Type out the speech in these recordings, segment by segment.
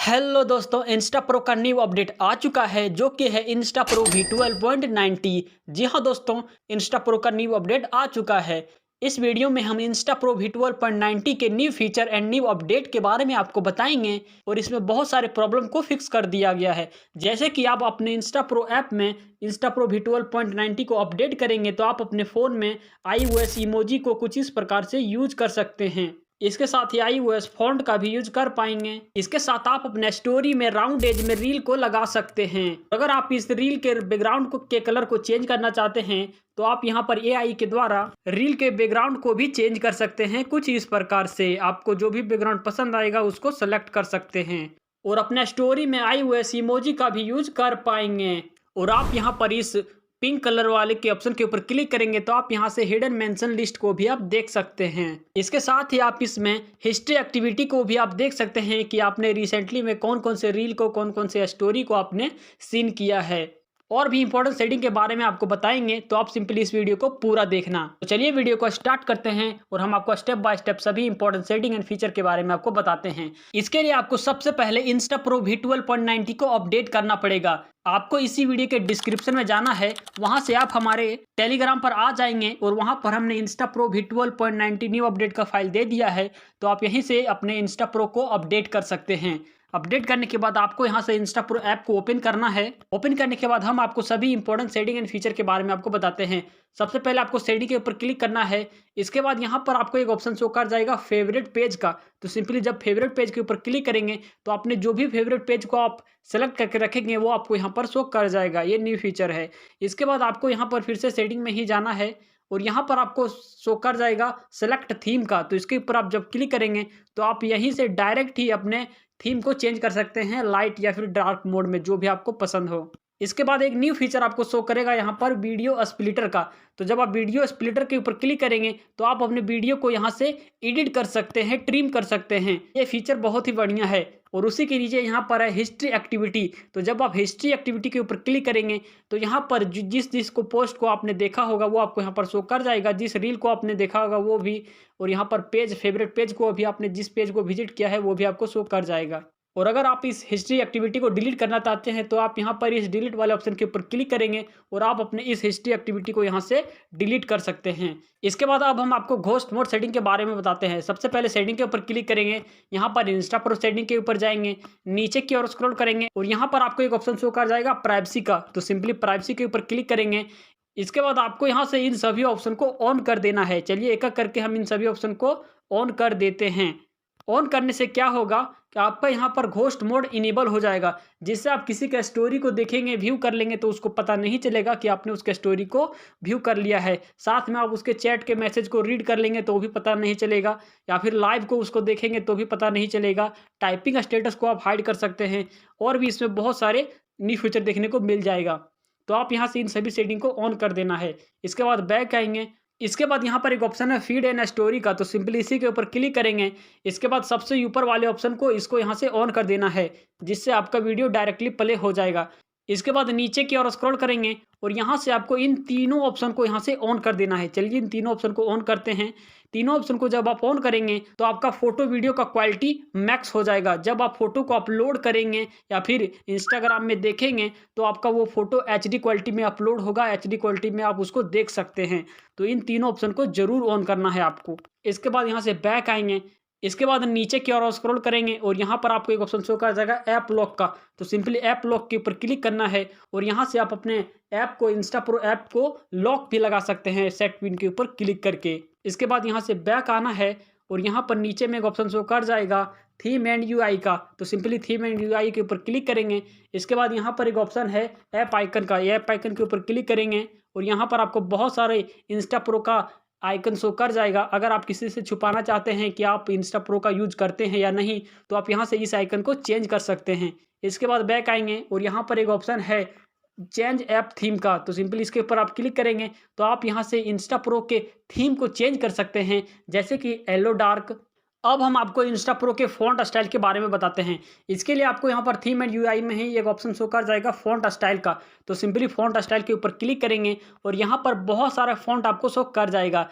Hello दोस्तों, Insta pro का new update आ चुका है जो कि है इंस्टा प्रो V12.90। जी हाँ दोस्तों, इंस्टा प्रो का न्यू अपडेट आ चुका है। इस वीडियो में हम इंस्टा प्रो V12.90 के new feature and new update के बारे में आपको बताएंगे और इसमें बहुत सारे प्रॉब्लम को फिक्स कर दिया गया है। जैसे कि आप अपने इंस्टा प्रो ऐप में इंस्टा प्रो V12.90 को अपडेट करेंगे तो आप अपने फ़ोन में iOS इमोजी को कुछ इस प्रकार से यूज कर सकते हैं। इसके साथ ही iOS फॉन्ट का भी यूज कर पाएंगे। इसके साथ आप अपने स्टोरी में राउंड एज में रील को लगा सकते हैं। अगर आप इस रील के बैकग्राउंड के कलर को चेंज करना चाहते हैं तो आप यहां पर AI के द्वारा रील के बैकग्राउंड को भी चेंज कर सकते हैं। कुछ इस प्रकार से आपको जो भी बैकग्राउंड पसंद आएगा उसको सेलेक्ट कर सकते हैं और अपने स्टोरी में iOS इमोजी का भी यूज कर पाएंगे। और आप यहां पर इस पिंक कलर वाले के ऑप्शन के ऊपर क्लिक करेंगे तो आप यहां से हिडन मेंशन लिस्ट को भी आप देख सकते हैं। इसके साथ ही आप इसमें हिस्ट्री एक्टिविटी को भी आप देख सकते हैं कि आपने रिसेंटली में कौन कौन से रील को कौन कौन से स्टोरी को आपने सीन किया है। और भी इंपॉर्टेंट सेटिंग के बारे में आपको बताएंगे तो आप सिंपली इस वीडियो को पूरा देखना। तो चलिए वीडियो को स्टार्ट करते हैं और हम आपको स्टेप बाय स्टेप सभी इंपॉर्टेंट सेटिंग एंड फीचर के बारे में आपको बताते हैं। इसके लिए आपको सबसे पहले इंस्टा प्रो V12.90 को अपडेट करना पड़ेगा। आपको इसी वीडियो के डिस्क्रिप्शन में जाना है, वहां से आप हमारे टेलीग्राम पर आ जाएंगे और वहां पर हमने Insta pro V12.90 new update का फाइल दे दिया है। तो आप यहीं से अपने इंस्टा प्रो को अपडेट कर सकते हैं। अपडेट करने के बाद आपको यहां से इंस्टा प्रो ऐप को ओपन करना है। ओपन करने के बाद हम आपको सभी इंपॉर्टेंट सेटिंग एंड फीचर के बारे में आपको बताते हैं। सबसे पहले आपको सेटिंग के ऊपर क्लिक करना है। इसके बाद यहां पर आपको एक ऑप्शन शो कर जाएगा फेवरेट पेज का। तो सिंपली जब फेवरेट पेज के ऊपर क्लिक करेंगे तो आपने जो भी फेवरेट पेज को आप सेलेक्ट करके रखेंगे वो आपको यहाँ पर शो कर जाएगा। ये न्यू फीचर है। इसके बाद आपको यहाँ पर फिर से सेटिंग में ही जाना है और यहाँ पर आपको शो कर जाएगा सेलेक्ट थीम का। तो इसके ऊपर आप जब क्लिक करेंगे तो आप यहीं से डायरेक्ट ही अपने थीम को चेंज कर सकते हैं, लाइट या फिर डार्क मोड में, जो भी आपको पसंद हो। इसके बाद एक न्यू फीचर आपको शो करेगा यहाँ पर वीडियो स्प्लिटर का। तो जब आप वीडियो स्प्लिटर के ऊपर क्लिक करेंगे तो आप अपने वीडियो को यहाँ से एडिट कर सकते हैं, ट्रिम कर सकते हैं। ये फीचर बहुत ही बढ़िया है। और उसी के नीचे यहाँ पर है हिस्ट्री एक्टिविटी। तो जब आप हिस्ट्री एक्टिविटी के ऊपर क्लिक करेंगे तो यहाँ पर जिस को पोस्ट को आपने देखा होगा वो आपको यहाँ पर शो कर जाएगा, जिस रील को आपने देखा होगा वो भी। और यहाँ पर पेज, फेवरेट पेज को भी, आपने जिस पेज को विजिट किया है वो भी आपको शो कर जाएगा। और अगर आप इस हिस्ट्री एक्टिविटी को डिलीट करना चाहते हैं तो आप यहाँ पर इस डिलीट वाले ऑप्शन के ऊपर क्लिक करेंगे और आप अपने इस हिस्ट्री एक्टिविटी को यहाँ से डिलीट कर सकते हैं। इसके बाद अब हम आपको घोस्ट मोड सेटिंग के बारे में बताते हैं। सबसे पहले सेटिंग के ऊपर क्लिक करेंगे, यहाँ पर इंस्टा प्रो सेटिंग के ऊपर जाएंगे, नीचे की ओर स्क्रॉल करेंगे और यहाँ पर आपको एक ऑप्शन शो कर जाएगा प्राइवेसी का। तो सिंपली प्राइवेसी के ऊपर क्लिक करेंगे। इसके बाद आपको यहाँ से इन सभी ऑप्शन को ऑन कर देना है। चलिए एक एक करके हम इन सभी ऑप्शन को ऑन कर देते हैं। ऑन करने से क्या होगा कि आपका यहाँ पर घोस्ट मोड इनेबल हो जाएगा, जिससे आप किसी का स्टोरी को देखेंगे, व्यू कर लेंगे तो उसको पता नहीं चलेगा कि आपने उसके स्टोरी को व्यू कर लिया है। साथ में आप उसके चैट के मैसेज को रीड कर लेंगे तो भी पता नहीं चलेगा, या फिर लाइव को उसको देखेंगे तो भी पता नहीं चलेगा। टाइपिंग स्टेटस को आप हाइड कर सकते हैं और भी इसमें बहुत सारे न्यू फीचर देखने को मिल जाएगा। तो आप यहाँ से इन सभी सेटिंग को ऑन कर देना है। इसके बाद बैक आएंगे। इसके बाद यहाँ पर एक ऑप्शन है फीड एंड स्टोरी का। तो सिंपली इसी के ऊपर क्लिक करेंगे। इसके बाद सबसे ऊपर वाले ऑप्शन को इसको यहाँ से ऑन कर देना है, जिससे आपका वीडियो डायरेक्टली प्ले हो जाएगा। इसके बाद नीचे की ओर स्क्रॉल करेंगे और यहाँ से आपको इन तीनों ऑप्शन को यहाँ से ऑन कर देना है। चलिए इन तीनों ऑप्शन को ऑन करते हैं। तीनों ऑप्शन को जब आप ऑन करेंगे तो आपका फोटो वीडियो का क्वालिटी मैक्स हो जाएगा। जब आप फोटो को अपलोड करेंगे या फिर इंस्टाग्राम में देखेंगे तो आपका वो फोटो HD क्वालिटी में अपलोड होगा, HD क्वालिटी में आप उसको देख सकते हैं। तो इन तीनों ऑप्शन को जरूर ऑन करना है आपको। इसके बाद यहाँ से बैक आएंगे। इसके बाद नीचे की ओर स्क्रॉल करेंगे और यहाँ पर आपको एक ऑप्शन शो कर जाएगा ऐप लॉक का। तो सिंपली ऐप लॉक के ऊपर क्लिक करना है और यहाँ से आप अपने ऐप को, इंस्टा प्रो ऐप को लॉक भी लगा सकते हैं सेट पिन के ऊपर क्लिक करके। इसके बाद यहाँ से बैक आना है और यहाँ पर नीचे में एक ऑप्शन शो कर जाएगा थीम एंड UI का। तो सिंपली थीम एंड UI के ऊपर क्लिक करेंगे। इसके बाद यहाँ पर एक ऑप्शन है ऐप आइकन का। ऐप आइकन के ऊपर क्लिक करेंगे और यहाँ पर आपको बहुत सारे इंस्टा प्रो का आइकन शो कर जाएगा। अगर आप किसी से छुपाना चाहते हैं कि आप इंस्टा प्रो का यूज करते हैं या नहीं तो आप यहाँ से इस आइकन को चेंज कर सकते हैं। इसके बाद बैक आएंगे और यहाँ पर एक ऑप्शन है चेंज ऐप थीम का। तो सिंपली इसके ऊपर आप क्लिक करेंगे तो आप यहाँ से इंस्टा प्रो के थीम को चेंज कर सकते हैं, जैसे कि येलो डार्क। अब हम आपको इंस्टा प्रो के फॉन्ट स्टाइल के बारे में बताते हैं। इसके लिए आपको यहाँ पर थीम एंड UI में ही एक ऑप्शन शो कर जाएगा फॉन्ट स्टाइल का। तो सिंपली फॉन्ट स्टाइल के ऊपर क्लिक करेंगे और यहाँ पर बहुत सारा फॉन्ट आपको शो कर जाएगा।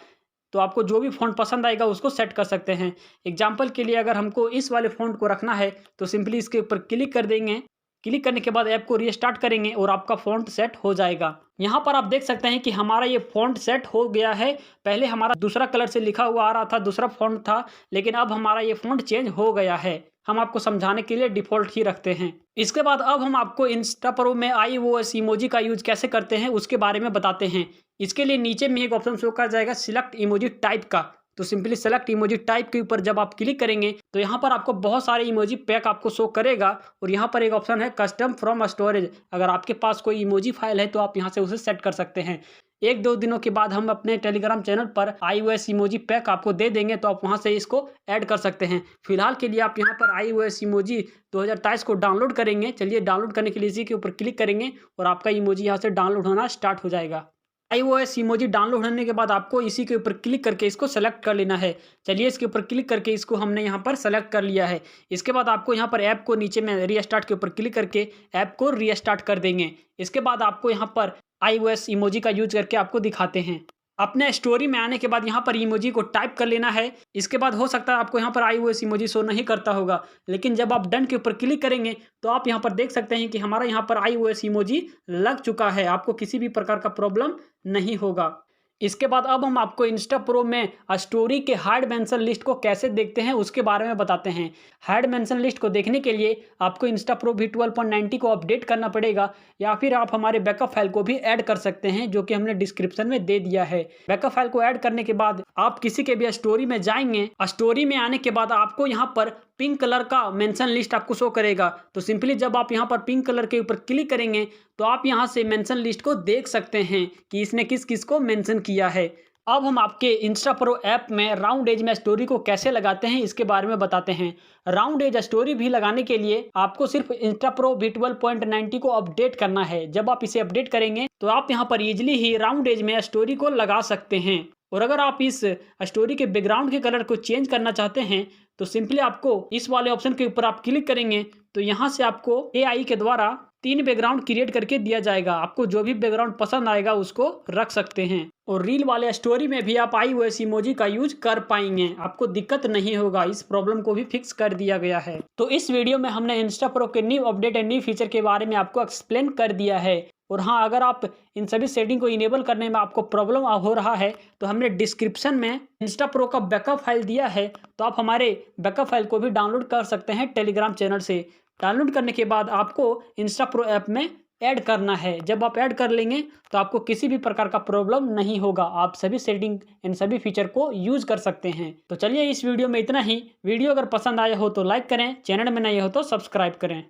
तो आपको जो भी फ़ॉन्ट पसंद आएगा उसको सेट कर सकते हैं। एग्जाम्पल के लिए अगर हमको इस वाले फ़ॉन्ट को रखना है तो सिंपली इसके ऊपर क्लिक कर देंगे। क्लिक करने के बाद ऐप को रीस्टार्ट करेंगे और आपका फ़ॉन्ट सेट हो जाएगा। यहाँ पर आप देख सकते हैं कि हमारा ये फ़ॉन्ट सेट हो गया है। पहले हमारा दूसरा कलर से लिखा हुआ आ रहा था, दूसरा फ़ॉन्ट था, लेकिन अब हमारा ये फ़ॉन्ट चेंज हो गया है। हम आपको समझाने के लिए डिफ़ॉल्ट ही रखते हैं। इसके बाद अब हम आपको इंस्टा प्रो में iOS इमोजी का यूज़ कैसे करते हैं उसके बारे में बताते हैं। इसके लिए नीचे में एक ऑप्शन शो कर जाएगा सिलेक्ट इमोजी टाइप का। तो सिंपली सेलेक्ट इमोजी टाइप के ऊपर जब आप क्लिक करेंगे तो यहाँ पर आपको बहुत सारे इमोजी पैक आपको शो करेगा और यहाँ पर एक ऑप्शन है कस्टम फ्रॉम स्टोरेज। अगर आपके पास कोई इमोजी फाइल है तो आप यहाँ से उसे सेट कर सकते हैं। 1-2 दिनों के बाद हम अपने टेलीग्राम चैनल पर iOS इमोजी पैक आपको दे देंगे, तो आप वहाँ से इसको ऐड कर सकते हैं। फिलहाल के लिए आप यहाँ पर iOS इमोजी 2023 को डाउनलोड करेंगे। चलिए डाउनलोड करने के लिए इसी के ऊपर क्लिक करेंगे और आपका इमोजी यहाँ से डाउनलोड होना स्टार्ट हो जाएगा। iOS इमोजी डाउनलोड होने के बाद आपको इसी के ऊपर क्लिक करके इसको सेलेक्ट कर लेना है। चलिए इसके ऊपर क्लिक करके इसको हमने यहाँ पर सेलेक्ट कर लिया है। इसके बाद आपको यहाँ पर ऐप को नीचे में रीस्टार्ट के ऊपर क्लिक करके ऐप को रीस्टार्ट कर देंगे। इसके बाद आपको यहाँ पर iOS इमोजी का यूज करके आपको दिखाते हैं। अपने स्टोरी में आने के बाद यहाँ पर इमोजी को टाइप कर लेना है। इसके बाद हो सकता है आपको यहाँ पर iOS इमोजी शो नहीं करता होगा, लेकिन जब आप डन के ऊपर क्लिक करेंगे तो आप यहाँ पर देख सकते हैं कि हमारा यहाँ पर iOS इमोजी लग चुका है। आपको किसी भी प्रकार का प्रॉब्लम नहीं होगा। इसके बाद अब हम आपको इंस्टा प्रो में स्टोरी के हाइड मेंशन लिस्ट को कैसे देखते हैं उसके बारे में बताते हैं। हाइड मेंशन लिस्ट को देखने के लिए आपको इंस्टा प्रो V12.90 को अपडेट करना पड़ेगा, या फिर आप हमारे बैकअप फाइल को भी ऐड कर सकते हैं जो कि हमने डिस्क्रिप्शन में दे दिया है। बैकअप फाइल को ऐड करने के बाद आप किसी के भी स्टोरी में जाएंगे। स्टोरी में आने के बाद आपको यहाँ पर पिंक कलर का मेंशन लिस्ट आपको शो करेगा। तो सिंपली जब आप यहाँ पर पिंक कलर के ऊपर क्लिक करेंगे तो आप यहाँ से मेंशन लिस्ट को देख सकते हैं कि इसने किस किस को मेंशन किया है। अब हम आपके इंस्टा प्रो ऐप में राउंड एज में स्टोरी को कैसे लगाते हैं इसके बारे में बताते हैं। राउंड एज स्टोरी भी लगाने के लिए आपको सिर्फ इंस्टा प्रो V12.90 को अपडेट करना है। जब आप इसे अपडेट करेंगे तो आप यहाँ पर इजीली ही राउंड एज में स्टोरी को लगा सकते हैं। और अगर आप इस स्टोरी के बैकग्राउंड के कलर को चेंज करना चाहते हैं तो सिंपली आपको इस वाले ऑप्शन के ऊपर आप क्लिक करेंगे तो यहाँ से आपको AI के द्वारा 3 बैकग्राउंड क्रिएट करके दिया जाएगा। आपको जो भी बैकग्राउंड पसंद आएगा उसको रख सकते हैं। और रील वाले स्टोरी में भी आप iOS इमोजी का यूज कर पाएंगे, आपको दिक्कत नहीं होगा। इस प्रॉब्लम को भी फिक्स कर दिया गया है। तो इस वीडियो में हमने इंस्टा प्रो के new update and new feature के बारे में आपको एक्सप्लेन कर दिया है। और हाँ, अगर आप इन सभी सेटिंग को इनेबल करने में आपको प्रॉब्लम हो रहा है तो हमने डिस्क्रिप्शन में इंस्टा प्रो का बैकअप फाइल दिया है, तो आप हमारे बैकअप फाइल को भी डाउनलोड कर सकते हैं टेलीग्राम चैनल से। डाउनलोड करने के बाद आपको इंस्टा प्रो ऐप में ऐड करना है। जब आप ऐड कर लेंगे तो आपको किसी भी प्रकार का प्रॉब्लम नहीं होगा। आप सभी सेटिंग इन सभी फीचर को यूज कर सकते हैं। तो चलिए इस वीडियो में इतना ही। वीडियो अगर पसंद आया हो तो लाइक करें, चैनल में नए हो तो सब्सक्राइब करें।